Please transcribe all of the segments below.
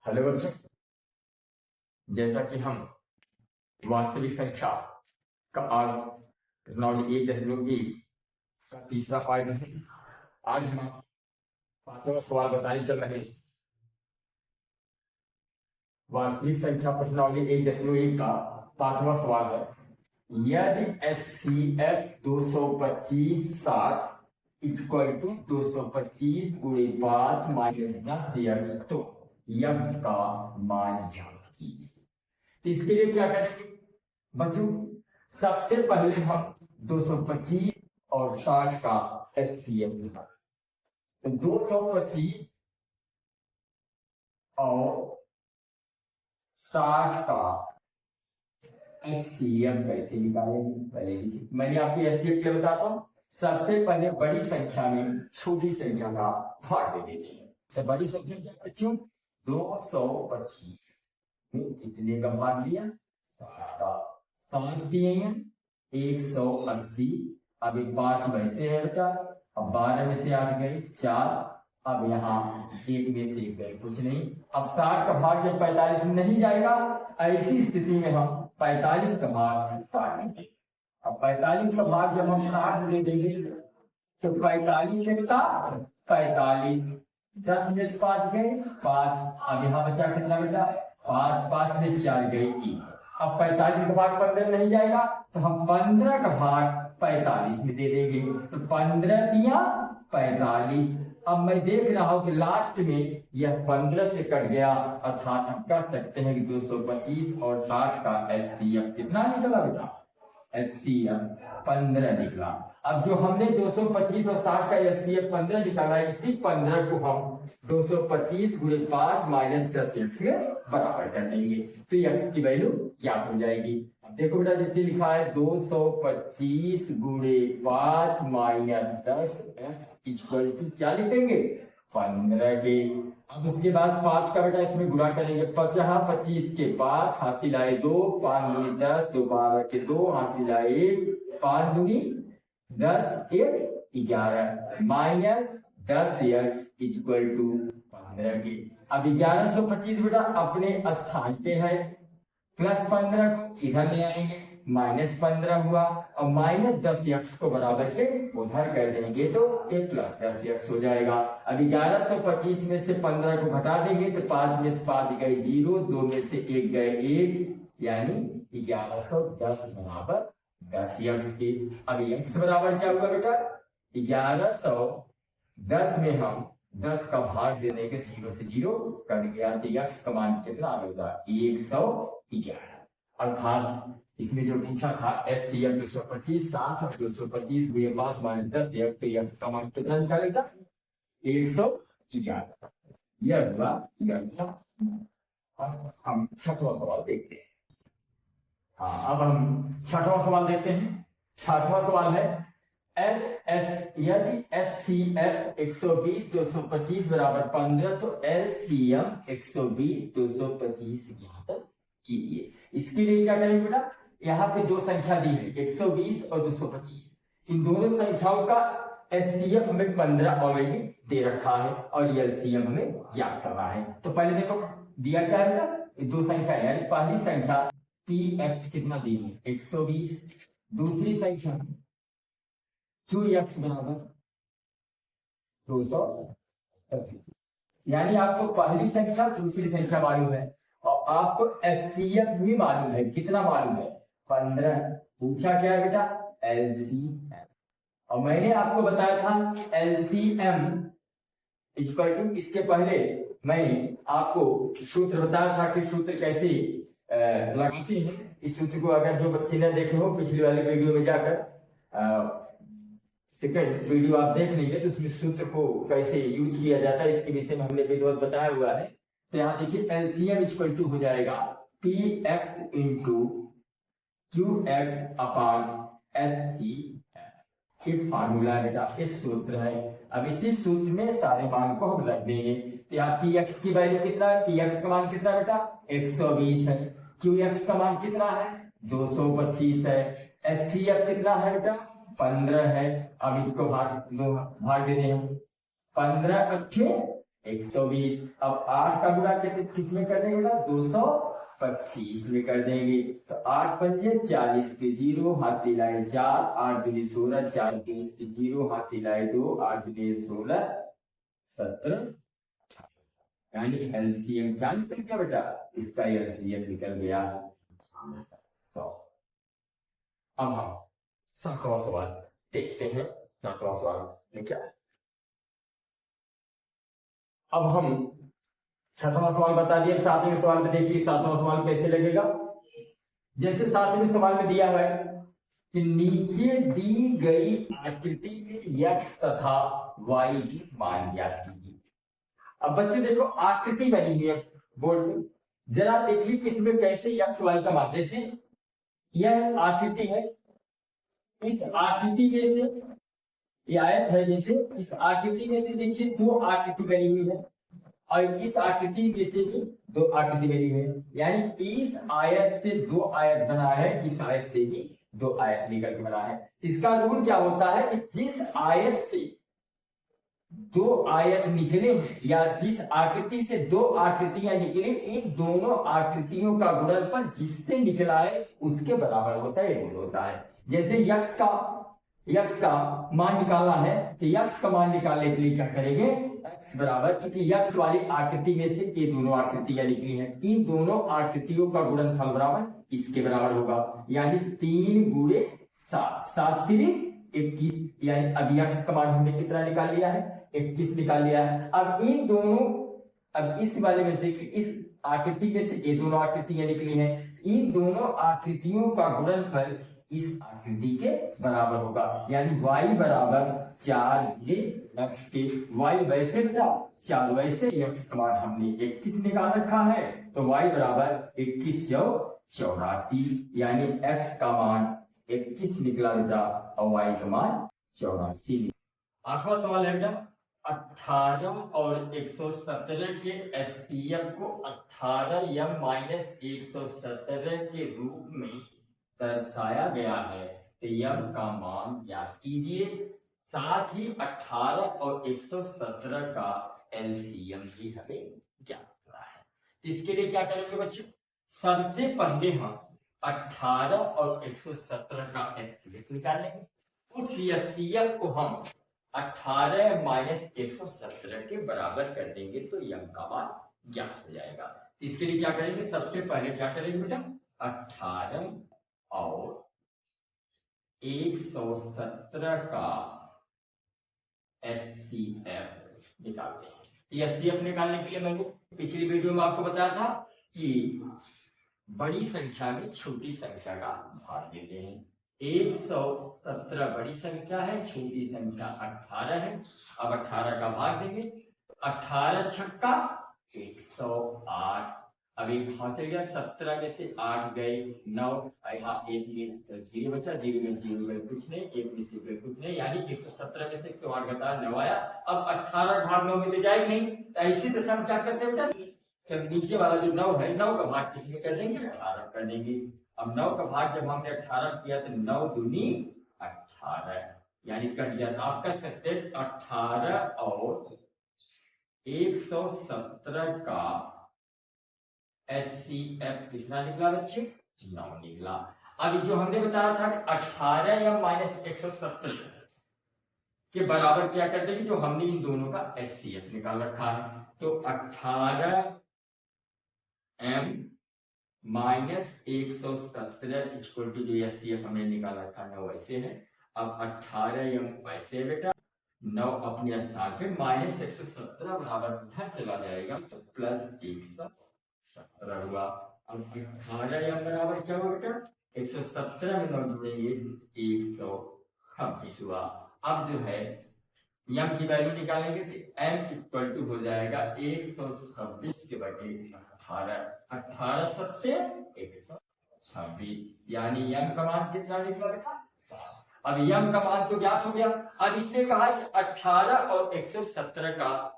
Hello बच्चों, जैसा कि हम वास्तविक संख्या का आज प्रश्नावली 1.1 का तीसरा पार्ट है। आज हम पांचवा सवाल बताने चल रहे हैं। वास्तविक संख्या प्रश्नावली 1.1 का पांचवा सवाल है। यदि HCF 225/60 इक्वल टू 225 गुणे 5 माइनस 10 तो यक्स का मान ज्ञात कीजिए। तो इसके लिए क्या करेंगे बच्चों? सबसे पहले हम 225 और 60 का HCF निकालें। तो 225 और 60 का HCF कैसे निकालेंगे? पहले मैंने आपको HCF के लिए बताता हूं। सबसे पहले बड़ी संख्या में छोटी संख्या का भाग दे देते हैं। तो बड़ी संख्या क्या बच्चों? 225 कितने का भाग दिया? 60 का। 5 दिए हैं 180। अब 5 वैसे है बेटा। अब 12 में से 8 गए 4। अब यहाँ 1 में से 1 गए कुछ नहीं। अब 60 का भाग जब 45 में नहीं जाएगा, ऐसी स्थिति में हम 45 का भाग काट देंगे। अब 45 का भाग जब हम 60 दे देंगे तो 45 लगता 45। 10 में से 5 गए 5। अब यहाँ बचा कितना बेटा? 5। 5 में से 4 गए 3। अब 45 का भाग 15 में नहीं जाएगा तो हम 15 का भाग 45 में दे देंगे। तो 15 दिया 45। अब मैं देख रहा हूं कि लास्ट में यह 15 से कट गया, अर्थात हम कह सकते हैं कि 225 और 60 का HCF कितना निकला बेटा? HCF 15 निकला। अब जो हमने 225 और 60 का HCF 15 निकाला है, इसी 15 को हम 225 गुणे 5 माइनस 10x के बराबर कर देंगे तो x की वैल्यू ज्ञात हो जाएगी। अब देखो बेटा, जैसे लिखा है 225 गुणे 5 माइनस 10x इक्वल टू क्या लिखेंगे? 15 के। अब उसके बाद 5 का बेटा इसमें गुणा करेंगे। 25 के 5 हासिल आए 2, 5 दूनी 10, 2 12 के 2 हासिल आए 1, 5 दूनी 10, 1 11 माइनस 10x इक्वल टू 15 के। अब 1125 बेटा अपने स्थान पे है, प्लस 15 को इधर ले आएंगे, माइनस 15 हुआ और माइनस 10x को बराबर के उधर कर देंगे तो ये प्लस 10x हो जाएगा। अब 1125 में से 15 को घटा देंगे तो 5 में से 5 गए 0, 2 में से 1 गए 1, यानी 1110 बराबर 10x के। अब x बराबर क्या हुआ बेटा? 1110 में हम 10 का भाग दे देंगे, 0 से 0 कट गया तो x का मान कितना होगा? 111। अर्थात इसमें जो पूछा था HCF 225 60 और 225 गुणे 5 माइनस 10x तो x का मान कितना निकालेगा? 111। यह हुआ। हम छठवां सवाल देखते हैं। हाँ, अब हम छठवां सवाल देखते हैं। छठवां सवाल है यदि HCF 120 225 बराबर 15 तो LCM 120 225 ज्ञात कीजिए। इसके लिए क्या करेंगे बेटा? यहाँ पे दो संख्या दी है 120 और 225। इन दोनों संख्याओं का HCF हमें 15 ऑलरेडी दे रखा है और LCM हमें ज्ञात करना है। तो पहले देखो दिया क्या है बेटा? दो संख्या यानी पहली संख्या PX कितना दी है? 120। दूसरी संख्या 2x बराबर 225। यानी आपको पहली संख्या दूसरी संख्या मालूम है और आपको HCF भी मालूम है। कितना मालूम है? 15। पूछा क्या है बेटा? LCM। और मैंने आपको बताया था LCM इक्वल टू, इसके पहले मैंने आपको सूत्र बताया था कि सूत्र कैसे लगाते हैं। इस सूत्र को अगर जो बच्चे ने देखे हो पिछले वाले वीडियो में जाकर सेकंड वीडियो आप देख लीजिए तो उसमें सूत्र को कैसे यूज किया जाता है इसके विषय में हमने विधिवत बताया हुआ है। तो यहाँ देखिए LCM इक्वल टू हो जाएगा PX इंटू QX अपान HCF। ये फार्मूला बेटा, इस सूत्र है। अब इसी सूत्र में सारे मान को हम रख देंगे। तो यहाँ PX की वैल्यू कितना है? PX का मान कितना बेटा? 120 है। QX का मान कितना है? 225 है। HCF कितना है बेटा? 15 है। अब इसको भाग दे रहे हैं 15 अच्छे 120। अब 8 का गुणा किस में कर देंगे, 225 में कर देंगे। तो 8 पंजे 40 के 0 हासिल आए 4, 8 दूनी 16, 4 30 के 0 हासिल आए 2, 8 दूनी 16, 17। यानी एलसीएम क्या निकल गया बेटा, इसका एलसीएम निकल गया 100। अब हम 7वां सवाल देखते हैं। 7वां सवाल में क्या है। अब हम 6वां सवाल बता दिया, 7वें सवाल में देखिए 7वां सवाल कैसे लगेगा। जैसे 7वें सवाल में दिया है कि नीचे दी गई आकृति में x तथा y की मान ज्ञात कीजिए। अब बच्चे देखो आकृति बनी हुई है बोर्ड में, जरा देखिए कि इसमें कैसे x y का मान, जैसे यह आकृति है, इस आकृति में से ये आयत है, जैसे इस आकृति में से देखिए 2 आकृति बनी हुई है और इस आकृति में से भी 2 आकृति बनी है, यानी इस आयत से 2 आयत बना है, इस आयत से भी 2 आयत निकल के बना है। इसका रूल क्या होता है कि जिस आयत से 2 आयत निकले हैं या जिस आकृति से 2 आकृतियां निकली, इन दोनों आकृतियों का गुणनफल जिससे निकला है उसके बराबर होता है, रूल होता है। जैसे यक्स का मान निकालना है तो यक्स का मान निकालने के लिए क्या करेंगे, x बराबर, क्योंकि यक्स वाली आकृति में से ये दोनों आकृतियां निकली हैं, इन दोनों आकृतियों का गुणनफल बराबर इसके बराबर होगा, यानी 3 गुणे 7, 7 3 21, यानी अब यक्स का मान हमने कितना निकाल लिया है, 21 निकाल लिया है। अब इन दोनों, अब इस वाले में देखिए इस आकृति में से ये दोनों आकृतियां निकली हैं, इन दोनों आकृतियों का गुणनफल इस आकृति के बराबर होगा, यानी y बराबर 4 x के, y वैसे बेटा 4 वैसे, x का मान हमने 21 निकाल रखा है, तो y बराबर 21 × 84, यानी x का मान 21 निकला बेटा और y का मान 84। 8वां सवाल है बेटा, 18 और 117 के एचसीएफ को 18m-117 के रूप में दर्शाया गया है, तो यम का मान ज्ञात कीजिए। साथ ही 18 और 117 का एलसीएम भी हमें ज्ञात करना है। इसके लिए क्या करेंगे बच्चों, सबसे पहले हम 18 और 117 का एचसीएफ निकालेंगे, उस एचसीएफ को हम 18 - 117 के बराबर कर देंगे तो यम का मान ज्ञात हो जाएगा। इसके लिए क्या करेंगे, सबसे पहले क्या करेंगे बेटा, 18 और 117 का एचसीएफ निकालते हैं। एचसीएफ निकालने के लिए मैंने पिछली वीडियो में आपको बताया था कि बड़ी संख्या में छोटी संख्या का भाग देते हैं। 117 बड़ी संख्या है, छोटी संख्या 18 है। अब 18 का भाग देंगे, 18 छक्का 108, अब एक हासिल गया, 17 में से 8 गए 9, यहाँ 1 में 0 बचा, 0 में 0 गए कुछ नहीं, 1 में से गए कुछ नहीं, यानी 117 में से 108 घटा 9 आया। अब 18 भाग 9 में तो जाएगा नहीं, ऐसे तो हम क्या करते हैं बेटा, जब नीचे वाला जो 9 है, 9 का भाग किसमें कर देंगे, 18 कर देंगे। अब 9 का भाग जब हमने 18 किया तो 9 दूनी 18, यानी कट गया। आप कह सकते हैं 18 और 117 का एचसीएफ कितना निकला बच्चे, 9 निकला। अब जो हमने बताया था 18m-117 के बराबर क्या कर देंगे, जो हमने इन दोनों का एचसीएफ निकाल रखा है, तो 18m - 117 इक्वल टू जो एचसीएफ हमने निकाल रखा है वैसे है। अब 18m वैसे बेटा, 9 अपने स्थान पे, -117 बराबर उधर चला जाएगा तो +117 हुआ। अब 18m बराबर क्या हुआ बेटा, 117 में 9 जोड़ेंगे 126 हुआ। अब जो है यम की वैल्यू निकालेंगे तो m इक्वल टू हो जाएगा 126 के बटे 18, 18 सत्ते 126, यानी यम का मान कितना निकला बेटा, 7। अब यम का मान तो ज्ञात हो गया। अब इसने कहा कि 18 और 117 का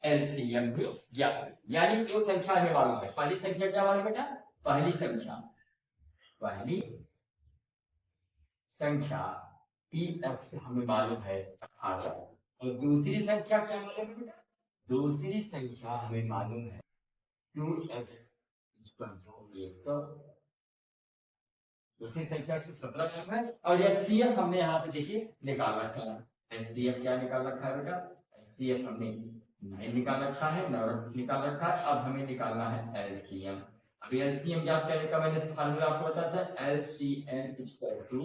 एलसीएम भी ज्ञात, यानी दो संख्या हमें मालूम है। पहली संख्या क्या मालूम बेटा, पहली संख्या पी एक्स हमें मालूम है 18, और दूसरी संख्या क्या मालूम है बेटा, दूसरी संख्या हमें मालूम है 2x दूसरी संख्या 117 है और एचसीएफ हमने यहाँ पे देखिए निकाल रखा है। एचसीएफ क्या निकाल रखा है बेटा? एचसीएफ हमने 9 निकाल रखा है, 9 निकाल रखा है। अब हमें निकालना है एलसीएम। अभी एलसीएम ज्ञात करने का मैंने फार्मूला आपको बताया था, LCM equal to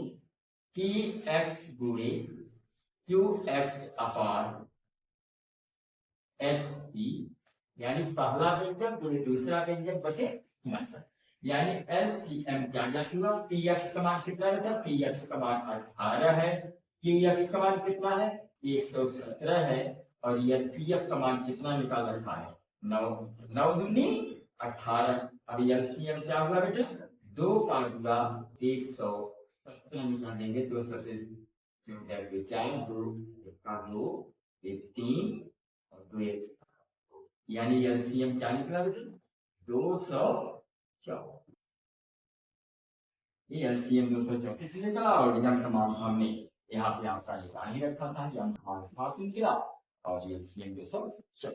p x गुणे q x upon H C, यानी पहला व्यंजक गुणे दूसरा व्यंजक बटे मात्रा, यानी एलसीएम क्या ज्ञात हुआ? पी एक्स का मान कितना है? पी एक्स का मान 18 है, क्यू एक्स का मान कितना है? 117 है, और यह सी एफ का मान कितना निकाल रखा है? 9। 9 दूनी 18। अब एलसीएम क्या हुआ बेटा? 2 5 हुआ 117 निकालेंगे, 2 से 4 2 का 2 3 और 2 यानी एलसीएम क्या निकला बेटा? 234। ये एलसीएम 234 निकला और यम का मान हमने यहाँ पे आपका निकाल ही रखा था, यम का मान 7 निकला और एलसीएम 234।